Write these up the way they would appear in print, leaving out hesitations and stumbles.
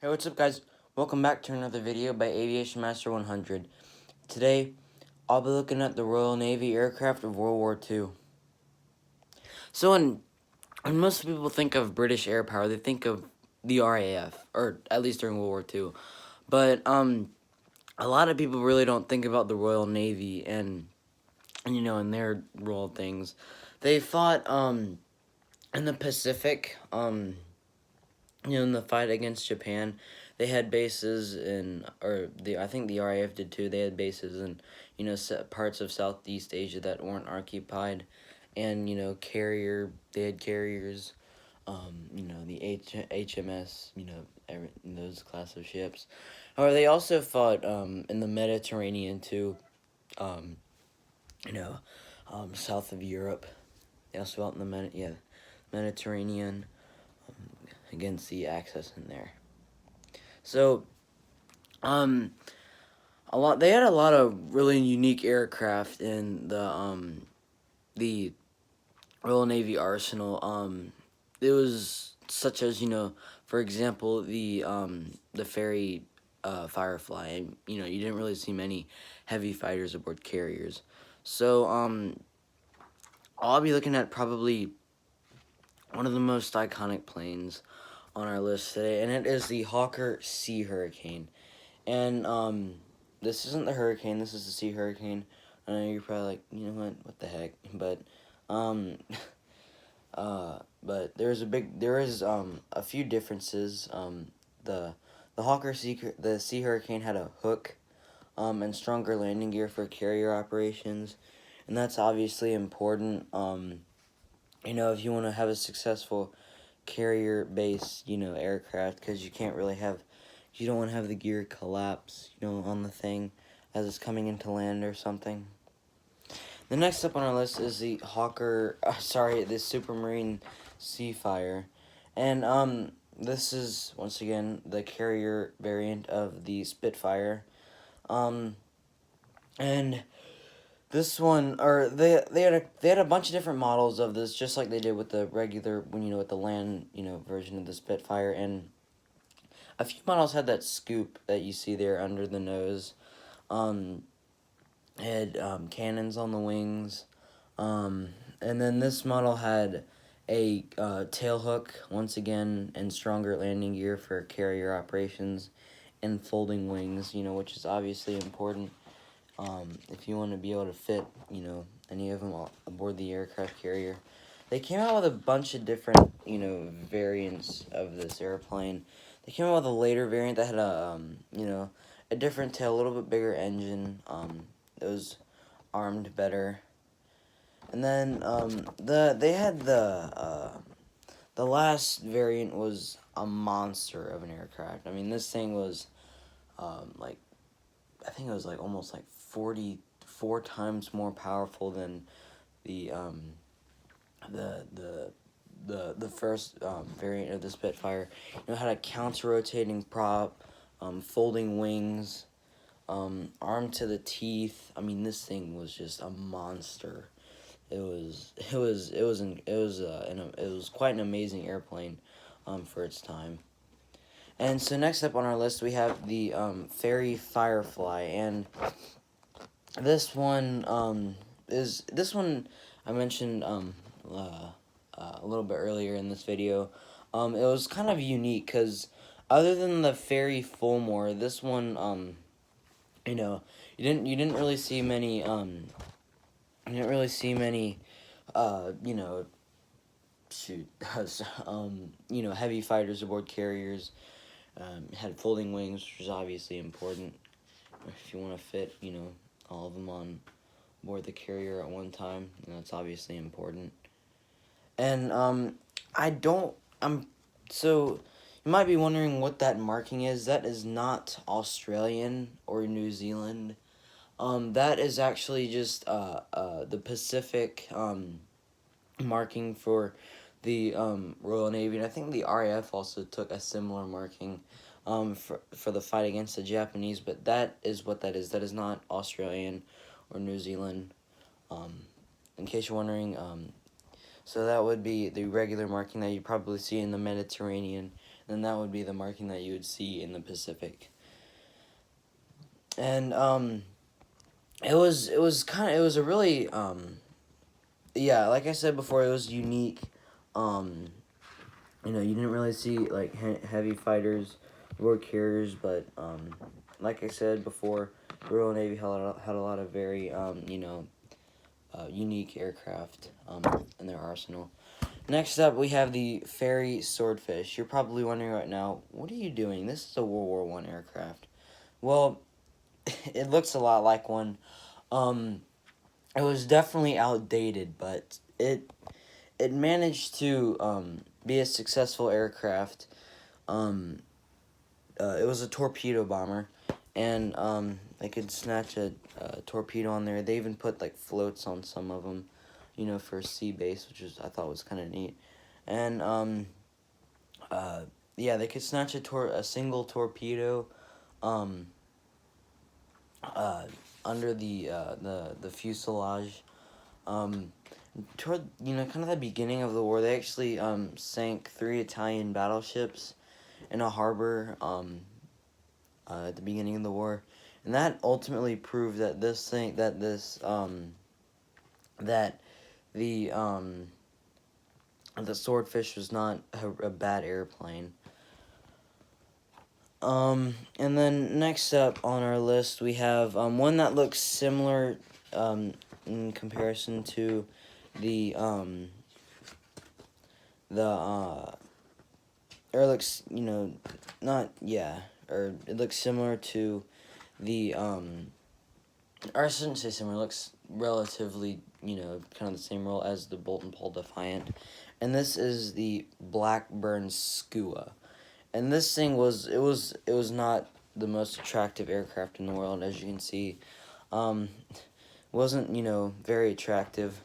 Hey, what's up, guys? Welcome back to another video by Aviation Master 100. Today, I'll be looking at the Royal Navy aircraft of World War II. So, when most people think of British air power, they think of the RAF, or at least during World War II. But a lot of people really don't think about the Royal Navy and their role things. They fought in the Pacific. In the fight against Japan, they had bases I think the RAF did too. They had bases in, parts of Southeast Asia that weren't occupied, and they had carriers, the HMS, those class of ships. However, they also fought in the Mediterranean too, um, you know, south of Europe. They also fought in the Mediterranean against the Axis in there. So, um, they had a lot of really unique aircraft in the Royal Navy arsenal. It was such as, for example, the ferry Firefly, and you didn't really see many heavy fighters aboard carriers. So I'll be looking at probably one of the most iconic planes on our list today, and it is the Hawker Sea Hurricane. And this isn't the Hurricane. This is the Sea Hurricane. I know you're probably like, you know what the heck? But um, but there is a few differences. The Sea Hurricane had a hook, and stronger landing gear for carrier operations, and that's obviously important. If you want to have a successful carrier based, aircraft, because you don't want to have the gear collapse, on the thing as it's coming into land or something. The next up on our list is the the Supermarine Seafire. And this is once again the carrier variant of the Spitfire. Um and this one, or they had a bunch of different models of this, just like they did with the regular, with the land, version of the Spitfire. And a few models had that scoop that you see there under the nose. Um, had cannons on the wings. And then this model had a tail hook, once again, and stronger landing gear for carrier operations, and folding wings, which is obviously important if you want to be able to fit, any of them aboard the aircraft carrier. They came out with a bunch of different, variants of this airplane. They came out with a later variant that had a different tail, a little bit bigger engine. It was armed better. And then they had the last variant was a monster of an aircraft. I mean, this thing was like, I think it was like almost like 44 times more powerful than the the the the first variant of the Spitfire. Had a counter-rotating prop, folding wings, armed to the teeth. I mean, this thing was just a monster. It was quite an amazing airplane, for its time. And so next up on our list we have the Fairey Firefly, and this one I mentioned a little bit earlier in this video. It was kind of unique because other than the Fairey Fulmore, this one you know you didn't really see many uh you know shoot heavy fighters aboard carriers. Had folding wings, which was obviously important if you want to fit all of them on board the carrier at one time. That's obviously important. And I don't. I'm so. You might be wondering what that marking is. That is not Australian or New Zealand. That is actually just the Pacific marking for the Royal Navy, and I think the RAF also took a similar marking for the fight against the Japanese. But that is what that is. That is not Australian or New Zealand. Um, in case you're wondering, so that would be the regular marking that you probably see in the Mediterranean. then that would be the marking that you would see in the Pacific. And it was a really yeah, like I said before, it was unique. You know, you didn't really see like heavy fighters, war carriers, but like I said before, the Royal Navy had a lot of very unique aircraft in their arsenal. Next up, we have the Fairey Swordfish. You're probably wondering right now, what are you doing? This is a World War I aircraft. Well, it looks a lot like one. It was definitely outdated, but it managed to be a successful aircraft. It was a torpedo bomber, and they could snatch a torpedo on there. They even put like floats on some of them, you know, for a sea base, which I thought was kind of neat. And yeah, they could snatch a single torpedo under the fuselage. Toward kind of the beginning of the war, they actually sank 3 Italian battleships in a harbor at the beginning of the war, and that ultimately proved that the Swordfish was not a bad airplane. And then next up on our list we have one that looks similar in comparison to the or it looks, not, yeah, or it looks similar to the, or I shouldn't say similar, it looks relatively, kind of the same role as the Bolt and Paul Defiant. And this is the Blackburn Skua. And this thing was not the most attractive aircraft in the world, as you can see. Wasn't, very attractive.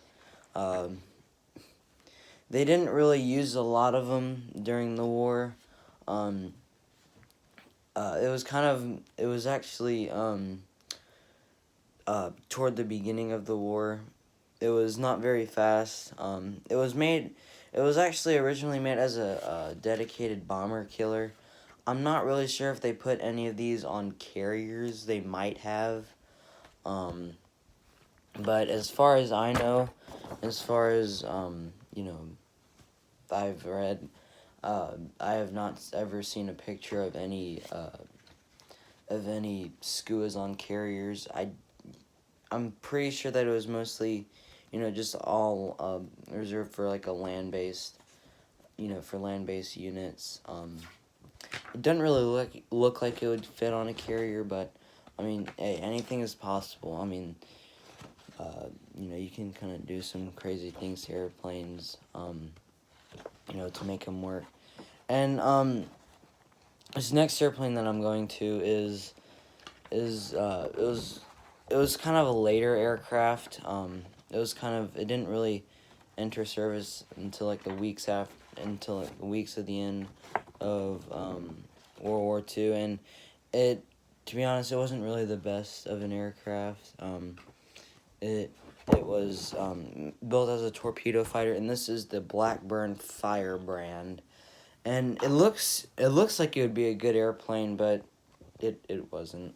They didn't really use a lot of them during the war. It was actually toward the beginning of the war. It was not very fast. It was actually originally made as a dedicated bomber killer. I'm not really sure if they put any of these on carriers. They might have. But as far as I know, as far as, I've read, I have not ever seen a picture of any skuas on carriers. I'm pretty sure that it was mostly, just all reserved for like a land-based, for land-based units. It doesn't really look like it would fit on a carrier, but I mean, hey, anything is possible. I mean, you can kind of do some crazy things to airplanes, to make them work. And this next airplane that I'm going to is it was kind of a later aircraft. It didn't really enter service until like the weeks at the end of World War II, and to be honest, it wasn't really the best of an aircraft. It was built as a torpedo fighter, and this is the Blackburn Firebrand. And it looks like it would be a good airplane, but it wasn't.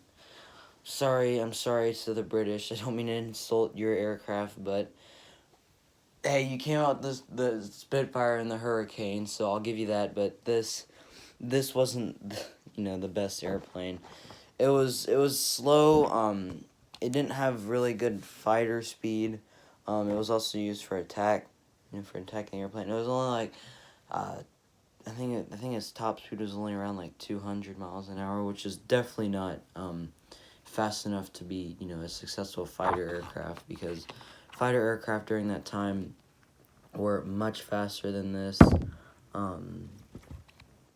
I'm sorry to the British. I don't mean to insult your aircraft, but hey, you came out the Spitfire and the Hurricane, so I'll give you that. But this wasn't the best airplane. It was slow. It didn't have really good fighter speed. It was also used for attack, for attacking the airplane. It was only like, I think its top speed was only around like 200 miles an hour, which is definitely not fast enough to be a successful fighter aircraft, because fighter aircraft during that time were much faster than this.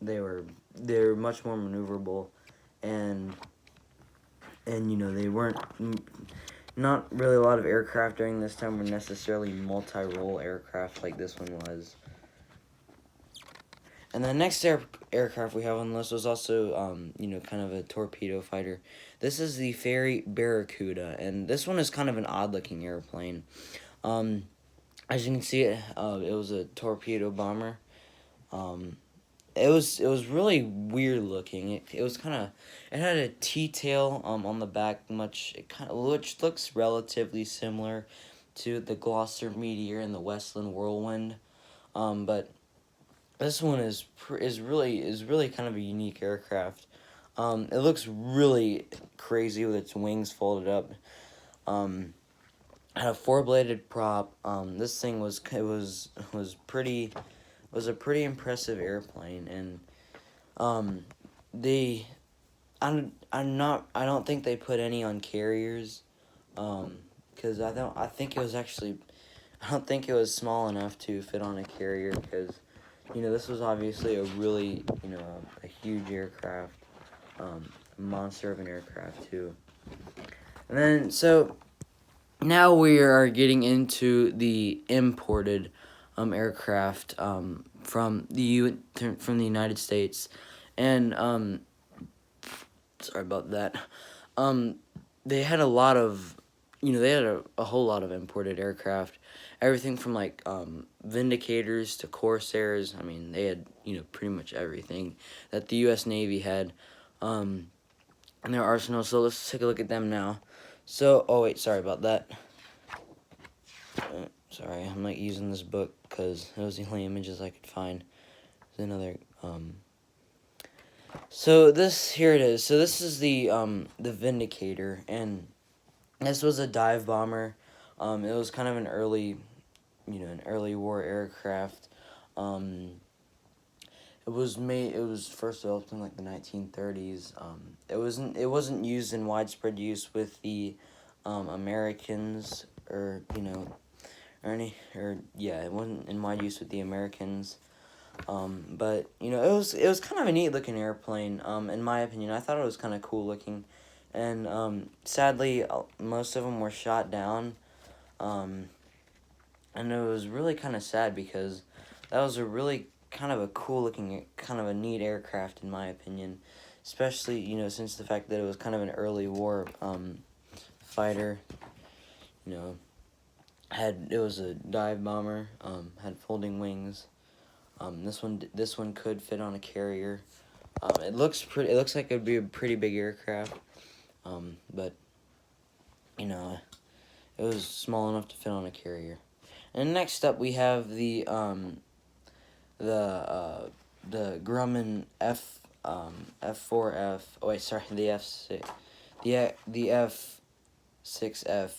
They were much more maneuverable, and they weren't, not really a lot of aircraft during this time were necessarily multi-role aircraft like this one was. And the next aircraft we have on the list was also, kind of a torpedo fighter. This is the Fairey Barracuda, and this one is kind of an odd-looking airplane. As you can see, it was a torpedo bomber. it was really weird looking. It was kind of, it had a T tail on the back, which looks relatively similar to the Gloucester Meteor and the Westland Whirlwind. But this one is really kind of a unique aircraft. It looks really crazy with its wings folded up. Had a four-bladed prop. This thing was a pretty impressive airplane, and they I don't think they put any on carriers, because I don't think it was small enough to fit on a carrier, because this was obviously a really a huge aircraft, monster of an aircraft too. And then now we are getting into the imported aircraft from the United States, and sorry about that. They had a lot of, they had a whole lot of imported aircraft, everything from like Vindicators to Corsairs. I mean, they had pretty much everything that the U.S. Navy had in their arsenal. So let's take a look at them now. So, oh wait, sorry about that. Sorry, I'm like using this book because it was the only images I could find. There's another, so here it is. So this is the Vindicator, and this was a dive bomber. It was kind of an early war aircraft. It was first developed in like the 1930s. It wasn't used in widespread use with the Americans, or it wasn't in wide use with the Americans. But it was kind of a neat looking airplane. In my opinion, I thought it was kind of cool looking, and sadly, most of them were shot down. And it was really kind of sad, because that was a really kind of a cool looking, kind of a neat aircraft in my opinion, especially since the fact that it was kind of an early war fighter. It was a dive bomber, had folding wings. This one could fit on a carrier. It looks like it would be a pretty big aircraft, but it was small enough to fit on a carrier. And next up we have the Grumman F4F. Oh wait, sorry, the F6, the F6F.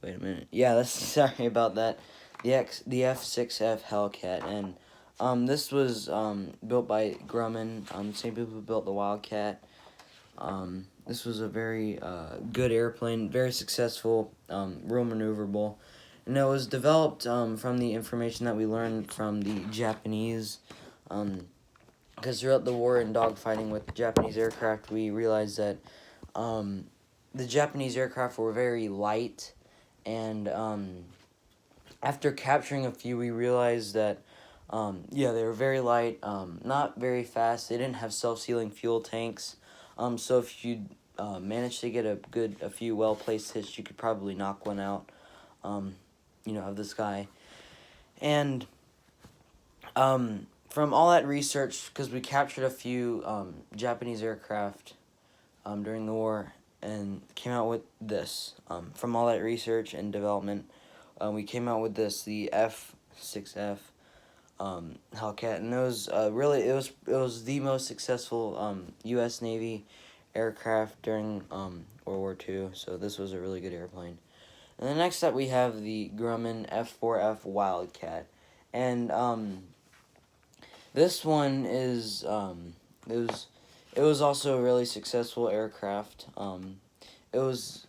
Wait a minute. Yeah, sorry about that. The F6F Hellcat, and this was built by Grumman. Same people who built the Wildcat. This was a very good airplane, very successful, real maneuverable. And it was developed from the information that we learned from the Japanese. Because throughout the war and dogfighting with the Japanese aircraft, we realized that the Japanese aircraft were very light. And after capturing a few, we realized that, they were very light, not very fast. They didn't have self-sealing fuel tanks. So if you managed to get a few well-placed hits, you could probably knock one out, of this guy. And from all that research, because we captured a few Japanese aircraft during the war, and came out with this. From all that research and development, we came out with this, the F6F Hellcat, and it was the most successful U.S. Navy aircraft during World War II. So this was a really good airplane. And then next up we have the Grumman F4F Wildcat, and this one is it was also a really successful aircraft. It was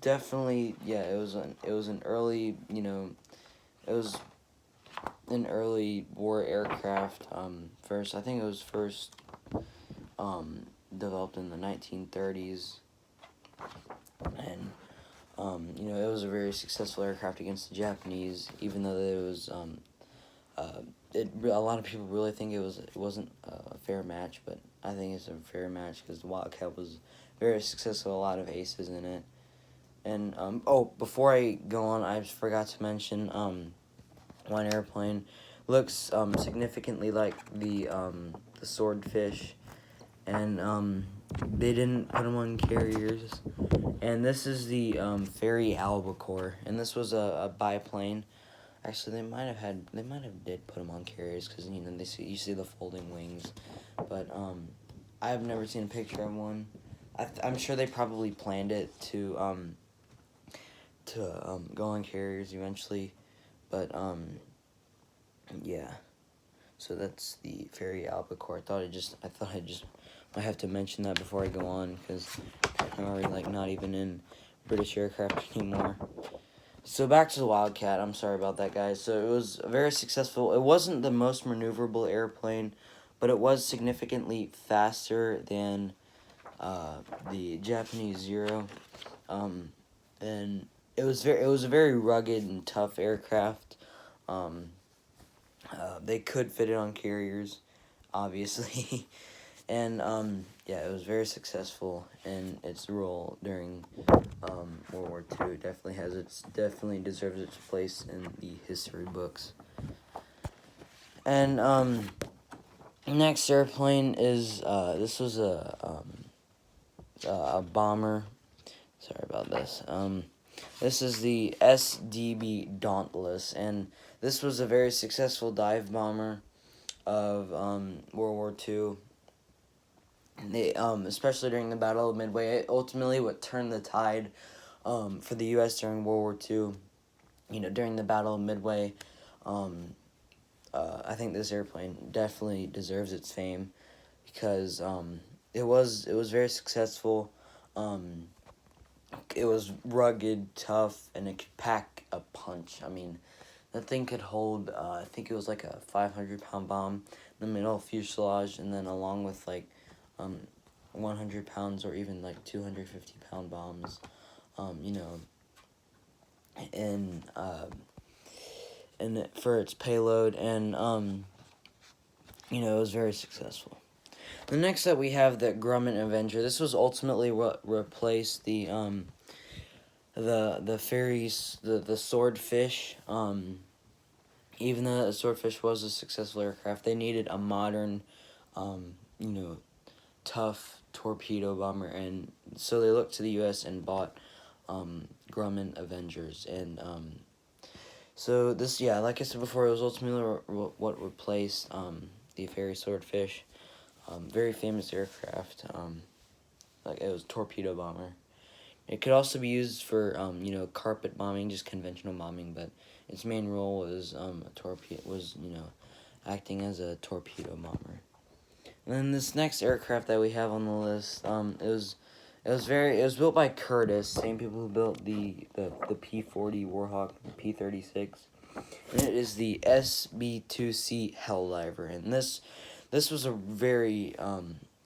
definitely, it was an early, it was an early war aircraft. I think it was first developed in the 1930s, and it was a very successful aircraft against the Japanese, even though it was a lot of people really think it wasn't a fair match, but I think it's a fair match because the Wildcat was very successful, a lot of aces in it. And before I go on, I just forgot to mention one airplane looks significantly like the swordfish, and they didn't put them on carriers. And this is the Fairey Albacore, and this was a biplane. Actually, they might have did put them on carriers, because you see the folding wings, but I have never seen a picture of one. I'm sure they probably planned it to go on carriers eventually, but yeah. So that's the Fairey Albacore. I thought I have to mention that before I go on, because I'm already not even in British aircraft anymore. So back to the Wildcat. I'm sorry about that, guys. So it was very successful. It wasn't the most maneuverable airplane, but it was significantly faster than the Japanese Zero. And it was a very rugged and tough aircraft. They could fit it on carriers, obviously. And yeah, it was very successful in its role during World War II. It definitely deserves its place in the history books. And next airplane is this was a bomber. Sorry about this. This is the SDB Dauntless, and this was a very successful dive bomber of World War II. They, especially during the Battle of Midway, it ultimately what turned the tide for the U.S. during World War II. During the Battle of Midway, I think this airplane definitely deserves its fame, because it was very successful. It was rugged, tough, and it could pack a punch. I mean, that thing could hold, I think it was like a 500-pound bomb in the middle fuselage, and then along with 100 pounds or even 250-pound bombs, and for its payload, and it was very successful. The next up, we have the Grumman Avenger. This was ultimately what replaced the Fairey's, the Swordfish. Even though the Swordfish was a successful aircraft, they needed a modern, tough torpedo bomber, and so they looked to the U.S. and bought Grumman Avengers. And so this, yeah, like I said before, it was ultimately what replaced the Fairey Swordfish. Very famous aircraft. It was torpedo bomber. It could also be used for carpet bombing, just conventional bombing, but its main role was acting as a torpedo bomber. And then this next aircraft that we have on the list, it was built by Curtiss, same people who built the P-40 Warhawk, the P-36, and it is the SB-2C Helldiver. And this was a very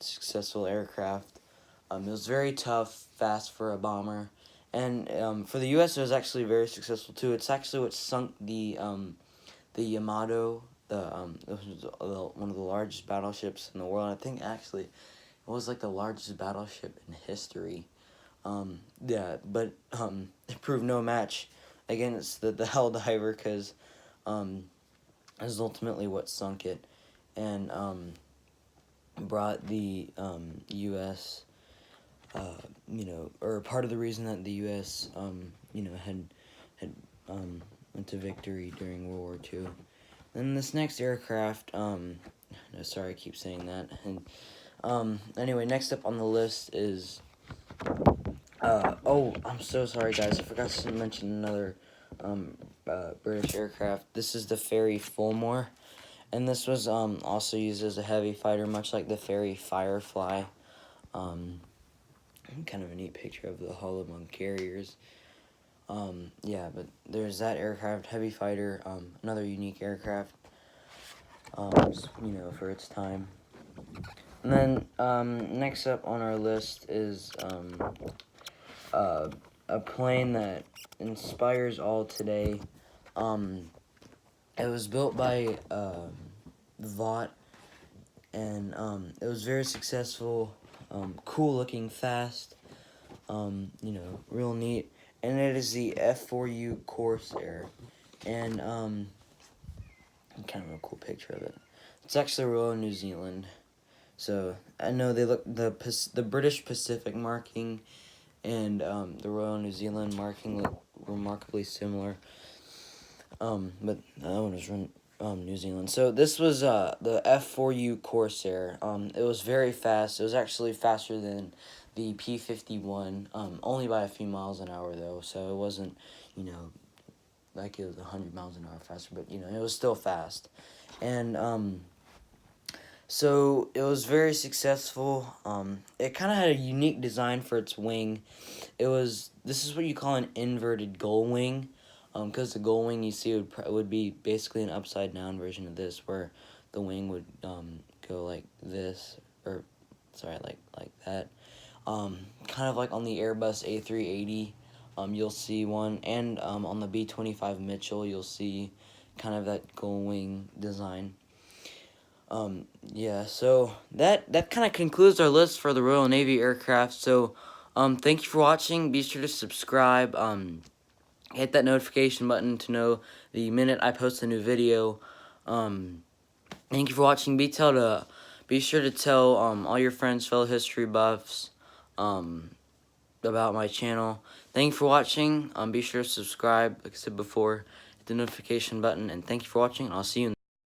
successful aircraft. It was very tough, fast for a bomber, and for the U.S. it was actually very successful too. It's actually what sunk the Yamato. It was one of the largest battleships in the world. I think actually it was the largest battleship in history. Yeah, but it proved no match against the Helldiver, because it was ultimately what sunk it, and brought the U.S. Or part of the reason that the U.S. had went to victory during World War II. Then this next aircraft, no, sorry, I keep saying that. And anyway, next up on the list is, oh, I'm so sorry, guys. I forgot to mention another British aircraft. This is the Fairey Fulmore, and this was also used as a heavy fighter, much like the Fairey Firefly. Kind of a neat picture of the hull among carriers. Yeah, but there's that aircraft, heavy fighter, another unique aircraft, for its time. And then next up on our list is a plane that inspires all today. It was built by Vought, and it was very successful, cool looking, fast, real neat. And it is the F4U Corsair. And kind of a cool picture of it. It's actually Royal New Zealand. So I know they look the British Pacific marking and the Royal New Zealand marking look remarkably similar. But that one was New Zealand. So this was the F4U Corsair. It was very fast. It was actually faster than the P-51. Only by a few miles an hour though. So it wasn't, you know, like it was 100 miles an hour faster, but you know, it was still fast. And so it was very successful. It kind of had a unique design for its wing. This is what you call an inverted gull wing, because the gull wing you see would be basically an upside down version of this, where the wing would go like this, or sorry, like that. Kind of like on the Airbus A380, you'll see one, and on the B-25 Mitchell, you'll see kind of that gull wing design. Yeah, so that kind of concludes our list for the Royal Navy aircraft. So, thank you for watching. Be sure to subscribe. Hit that notification button to know the minute I post a new video. Thank you for watching. Be sure to tell all your friends, fellow history buffs, about my channel. Thank you for watching. Be sure to subscribe, like I said before. Hit the notification button, and thank you for watching. I'll see you in